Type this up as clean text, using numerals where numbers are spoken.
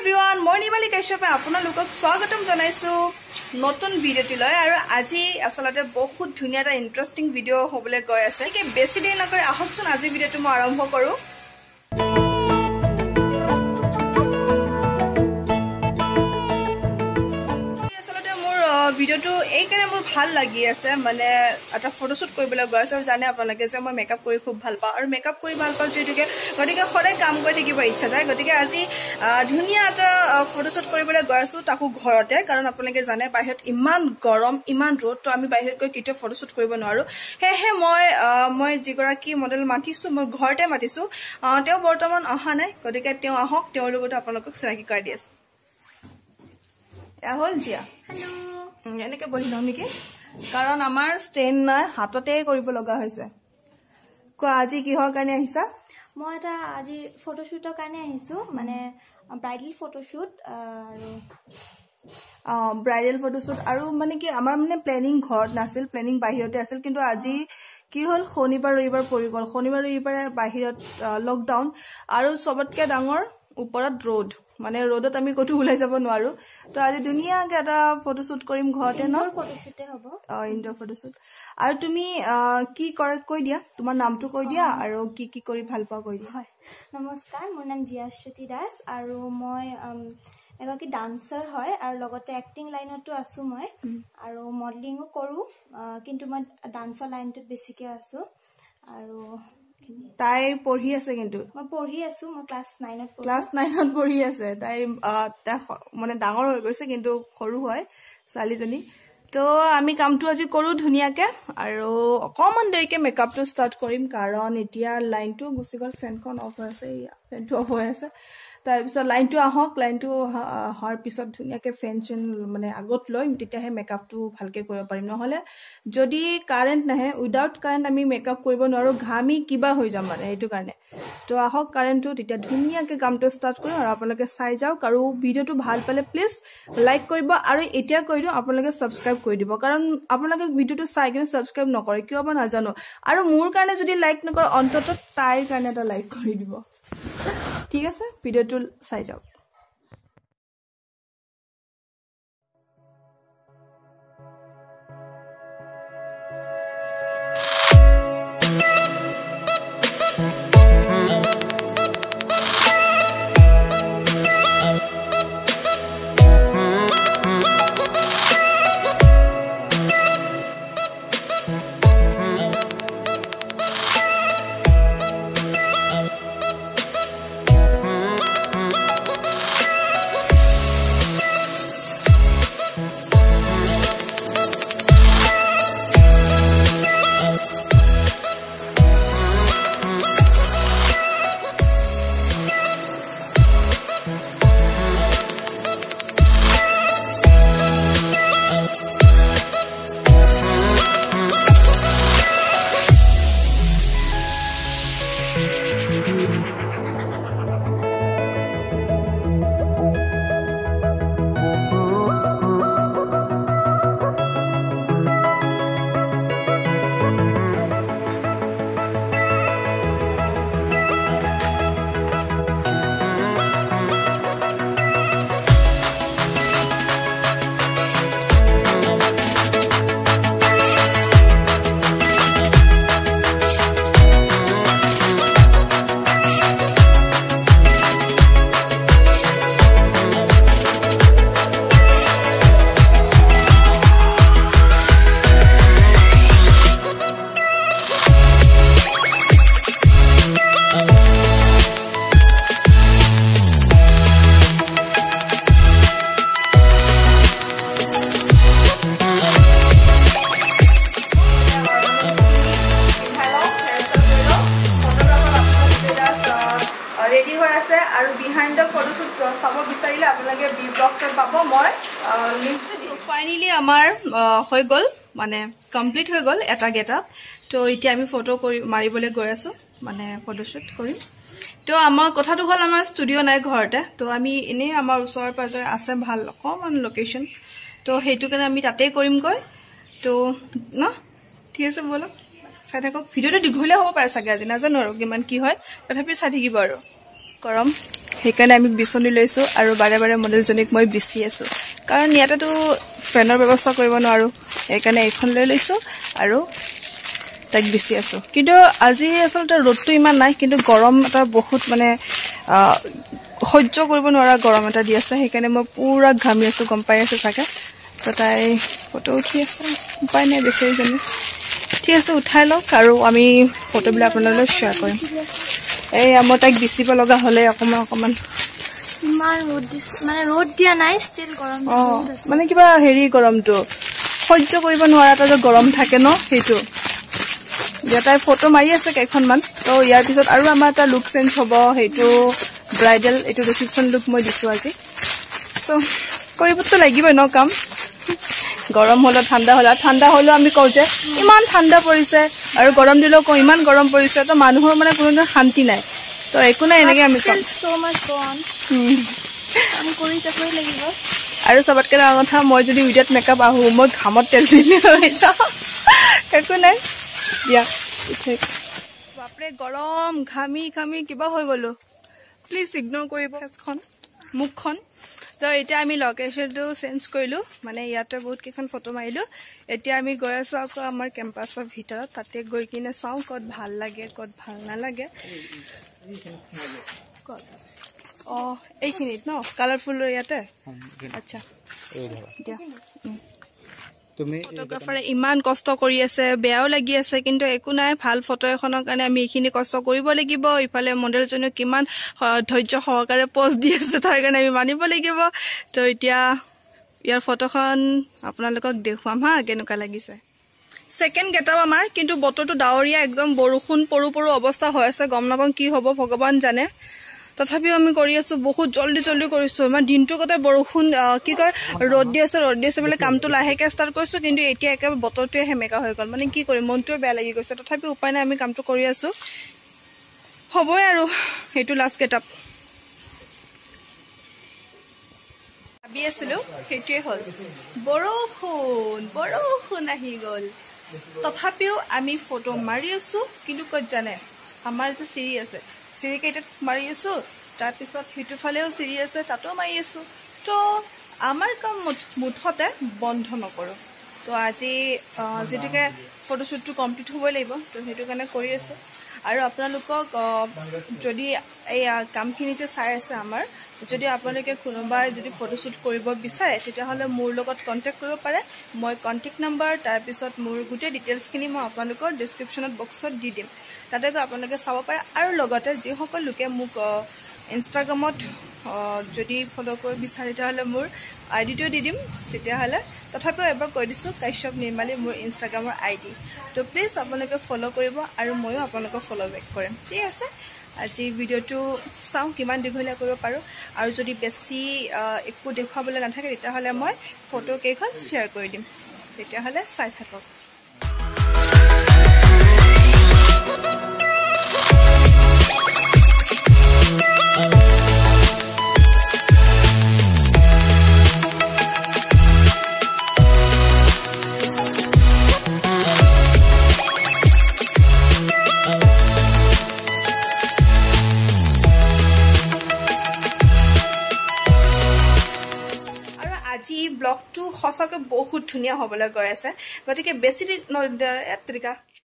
everyone মই নিমালি কাশ্যপে আপোনালোকক স্বাগতম জনাইছো নতুন ভিডিওটিলৈ আৰু আজি আসলতে বহুত ধুনিয়া এটা ইন্টাৰেষ্টিং ভিডিও হ'বলৈ গৈ আছে কি বেছি দেৰি নকৰি আহকচোন আজি ভিডিওটো মই আৰম্ভ কৰো ভিডিওটো এইকাৰণে মোৰ ভাল লাগি আছে মানে এটা ফটোশুট কৰিবলৈ গৈ আছে আৰু জানে আপোনালোকে যে মই মেকআপ কৰি খুব ভাল পাওঁ আৰু মেকআপ কৰি ভাল পাওঁ যেটিকে গতিকে সদায় কাম কৰি থাকিব ইচ্ছা যায় গতিকে আজি ধুনিয়া এটা ফটোশুট কৰিবলৈ গৈ আছো তাকো ঘৰতে কাৰণ আপোনালোকে জানে বাহিৰত ইমান গৰম ইমান ৰ'দ তো আমি বাহিৰত গৈ কিটো ফটোশুট কৰিব নোৱাৰো হেহে মই যিগৰাকী মডেল মাতিছো মই ঘৰতে মাতিছো তেওঁ বৰ্তমান অহা নাই গতিকে তেওঁ আহক তেওঁৰ লগত আপোনালোকক চিনাকি কৰাই দি আছো ৰাহুল জিয়া हेलो এনেকে বহি লওঁ নেকি কাৰণ আমাৰ ষ্টেণ্ড নাই হাততে কৰিব লগা হৈছে কোৱা আজি কিহৰ কাৰণে আহিছা মই এটা আজি ফটোশুটৰ কাৰণে আহিছো মানে ব্ৰাইডাল ফটোশুট আৰু ব্ৰাইডাল ফটোশুট আৰু মানে কি আমাৰ মানে প্লেনিং ঘৰত নাছিল প্লেনিং বাহিৰতে আছিল কিন্তু আজি কি হল শনিবাৰ ৰবিবাৰ পৰি গল শনিবাৰ ৰবিবাৰে বাহিৰত লকডাউন আৰু সবতকে ডাঙৰ ওপৰত ৰ'দ মানে ৰ'দত আমি কতো ওলাই যাব নোৱাৰো তো আজি ধুনিয়াকে এটা ফটোশুট কৰিম ঘৰতে ন ফটোশুটে হ'ব ইনডোৰ ফটোশুট আৰু তুমি কি কৰে কৈ দিয়া তোমাৰ নামটো কৈ দিয়া আৰু কি কৰি ভাল পাও কৈ দিয়া হয় নমস্কাৰ মোৰ নাম জিয়াশ্ৰুতি দাস আৰু মই এগৰাকী ডান্সাৰ হয় আৰু লগতে এক্টিং লাইনতো আছো মই আৰু মডেলিংও কৰো কিন্তু মই ডান্সৰ লাইনটোত বেছিকে আছো আৰু তাই পঢ়ি আছে কিন্তু মই পঢ়ি আছো মই ক্লাস 9ত পঢ়ি আছে তাই মানে ডাঙৰ হৈ গৈছে কিন্তু সৰু হয় ছোৱালীজনী তো আমি কামটো আজি কৰো ধুনিয়াকে আৰু অকমান দেৰিকে মেকআপটো ষ্টাৰ্ট কৰিম কাৰণ এতিয়া লাইনটো গুচি গল ফেনখন অফ হৈ আছে ফেনটো অফ হৈ আছে তাৰ পিছত লাইনটো আহক লাইনটো হোৱাৰ পিছত ধুনিয়াকে ফেনচন মানে আগত লৈ তেতিয়াহে মেকআপটো ভালকে কৰিব পাৰিম নহলে যদি কাৰেন্ট নাহে উইদাউট কাৰেন্ট আমি মেকআপ কৰিব নোৱাৰো ঘামি কিবা হৈ যাম মানে এইটো কাৰণে তো আহক কাৰেন্টটো তেতিয়া ধুনিয়াকে কামটো ষ্টাৰ্ট কৰিম আৰু আপোনালোকে চাই যাওক আৰু ভিডিওটো ভাল পালে প্লিজ লাইক কৰিব আৰু এতিয়া কৈ দিও আপোনালোকে সাবস্ক্ৰাইব কৰি দিব কাৰণ আপোনালোকে ভিডিওটো চাই কিনে সাবস্ক্ৰাইব নকৰে কিয় বা নাজানো আৰু মোৰ কাৰণে যদি লাইক নকৰে অন্তত তাইৰ কাৰণে এটা লাইক কৰি দিব ঠিক আছে ভিডিওটো চাই যাওক रेडी हो আছে আৰু বিহাইন্ড দ্য ফটোশুট চাব বিচাৰিলে আপোনালোকে বি ব্লগছত পাব মই লিংকটো ফাইনালি আমাৰ হৈ গল মানে কমপ্লিট হৈ গল এটা গেটআপ তো এতিয়া আমি ফটো কৰি মাৰিবলৈ গৈ আছো মানে ফটোশুট কৰিম তো আমাৰ কথাটো হল আমাৰ ষ্টুডিও নাই ঘৰতে তো আমি এনে আমাৰ ওচৰ পাজৰে আছে ভাল অকমান লোকেশন তো হেতু কাৰণে আমি তাতেই কৰিম গৈ তো ন ঠিক আছে বলো চাই থাকক ভিডিওটো দীঘলীয়া হ'ব পাৰে চাগে আজি নাজানো আৰু কিমান কি হয় তথাপি চাই থাকিব আৰু গৰম সেইকাৰণে আমি বিচনী লৈছো আৰু বাৰে বাৰে মডেলজনীক মই বিচি আছো কাৰণ ইয়াতেতো ফেনৰ ব্যৱস্থা কৰিব নোৱাৰো সেইকাৰণে এইখন লৈ লৈছো আৰু তাক বিচি আছো কিন্তু আজি আচলতে ৰ'দটো ইমান নাই কিন্তু গৰম এটা বহুত মানে সহ্য কৰিব নোৱাৰা গৰম এটা দি আছে সেইকাৰণে মই পুৰা ঘামি আছো গম পাই আছে চাগে তো তাই ফটো উঠি আছে উপায় নাই বেচেৰীজনী ঠিক আছে উঠাই লওক আৰু আমি ফটোবিলাক আপোনালোকে শ্বেয়াৰ কৰিম এই মই তাইক বিচিব লগা হ'লে অকমান ইমান ৰ'দ দিছে মানে ৰ'দ দিয়া নাই ষ্টিল গৰম মানে কিবা হেৰি গৰমটো সহ্য কৰিব নোৱাৰা এটা যে গৰম থাকে ন সেইটো তাই ফটো মাৰি আছে কেইখনমান তো ইয়াৰ পিছত আৰু আমাৰ এটা লুক চেঞ্জ হ'ব সেইটো ব্ৰাইডেল এইটো ৰিসেপশন লুক মই দিছো আজি সো কৰিবতো লাগিবই ন কাম গৰম হলো ঠাণ্ডা হলো আমি কওঁ যে ইমান ঠাণ্ডা পৰিছে আৰু গৰম দিলেও কওঁ ইমান গৰম পৰিছে তো মানুহৰ মানে কোনো শান্তি নাই তো একো নাই এনেকে আমি কওঁ সো মাচ গন আমি কৰি যাবই লাগিব আৰু সবতকে ডাঙৰ কথা মই যদি উইদাউট মেকআপ আহো মই ঘামত তেল দিলে হৈছা একো নাই দিয়া বাপৰে গৰম ঘামি কিবা হৈ গলো প্লিজ ইগনোৰ কৰিব ফেচখন মুখখন তো এতিয়া আমি লোকেশনটো চেঞ্জ কৰিলো মানে ইয়াতে বহুত কেইখন ফটো মাৰিলো এতিয়া আমি গৈ আছো আকৌ আমাৰ কেম্পাছৰ ভিতৰত তাতে গৈ কিনে চাওঁ ক'ত ভাল লাগে ক'ত ভাল নালাগে এইখিনিত ন কালাৰফুল ইয়াতে আচ্ছা দিয়া তুমি ফটোগ্ৰাফাৰে ইমান কষ্ট কৰি আছে বেয়াও লাগি আছে কিন্তু একো নাই ভাল ফটো এখনৰ কাৰণে আমি এইখিনি কষ্ট কৰিব লাগিব ইফালে মডেলজনে কিমান ধৈৰ্য সহকাৰে পোজ দি আছে তাৰ কাৰণে আমি মানিব লাগিব তো এতিয়া ইয়াৰ ফটোখন আপোনালোকক দেখুৱাম হা কেনেকুৱা লাগিছে সেকেন্ড গেটআপ আমাৰ কিন্তু বতৰটো ডাৱৰীয়া একদম বৰষুণ পৰু অৱস্থা হৈ আছে গম নাপাম কি হ'ব ভগৱান জানে তথাপিও আমি কৰি আছো বহুত জলদি কৰিছো মানে দিনটো কতে বৰষুণ কি কয় ৰ'দ দি আছে বলে কামটো লাহেকে ষ্টাৰ্ট কৰিছো কিন্তু এতিয়া একেবাৰে বতৰটোৱে হেমেকা হৈ গ'ল মানে কি কৰিম মনটোৱে বেয়া লাগি গৈছে তথাপিও উপায় নাই আমি কামটো কৰি আছো হ'বই আৰু সেইটো লাষ্ট গেটআপ ভাবি আছিলো সেইটোৱে হ'ল বৰষুণ আহি গ'ল তথাপিও আমি ফটো মাৰি আছো কিন্তু ক'ত জানে আমাৰ যে চিৰি আছে চিৰি কেইটাত মাৰি আছো তাৰপিছত সেইটো ফালেও চিৰি আছে তাতো মাৰি আছো তো আমাৰ কাম মুঠতে বন্ধ নকৰো তো আজি যেটিকে ফটোশ্বুটটো কমপ্লিট হ'বই লাগিব তো সেইটো কাৰণে কৰি আছো আৰু আপোনালোকক যদি এই কামখিনি যে চাই আছে আমাৰ যদি আপোনালোকে কোনোবাই যদি ফটোশ্বুট কৰিব বিচাৰে তেতিয়াহ'লে মোৰ লগত কণ্টেক্ট কৰিব পাৰে মই কণ্টেক্ট নম্বৰ তাৰপিছত মোৰ গোটেই ডিটেইলছখিনি মই আপোনালোকৰ ডেছক্ৰিপশ্যনত বক্সত দি দিম তাতে আপোনালোকে চাব পাৰে আৰু লগতে যিসকল লোকে মোক ইনষ্টাগ্ৰামত যদি ফলো কৰিব বিচাৰে তেতিয়াহ'লে মোৰ আইডিটো দি দিম তেতিয়াহ'লে তথাপিও এবাৰ কৈ দিছোঁ কাশ্যপ নিৰ্মালী মোৰ ইনষ্টাগ্ৰামৰ আইডি তো প্লিজ আপোনালোকে ফলো কৰিব আৰু ময়ো আপোনালোকক ফলো বেক কৰিম ঠিক আছে আজি ভিডিঅ'টো চাওঁ কিমান দীঘলীয়া কৰিব পাৰোঁ আৰু যদি বেছি একো দেখুৱাবলৈ নাথাকে তেতিয়াহ'লে মই ফটো কেইখন শ্বেয়াৰ কৰি দিম তেতিয়াহ'লে চাই থাকক ব্লগটো সঁচাকৈ বহুত ধুনীয়া হ'বলৈ গৈ আছে গতিকে বেছি তৰিকা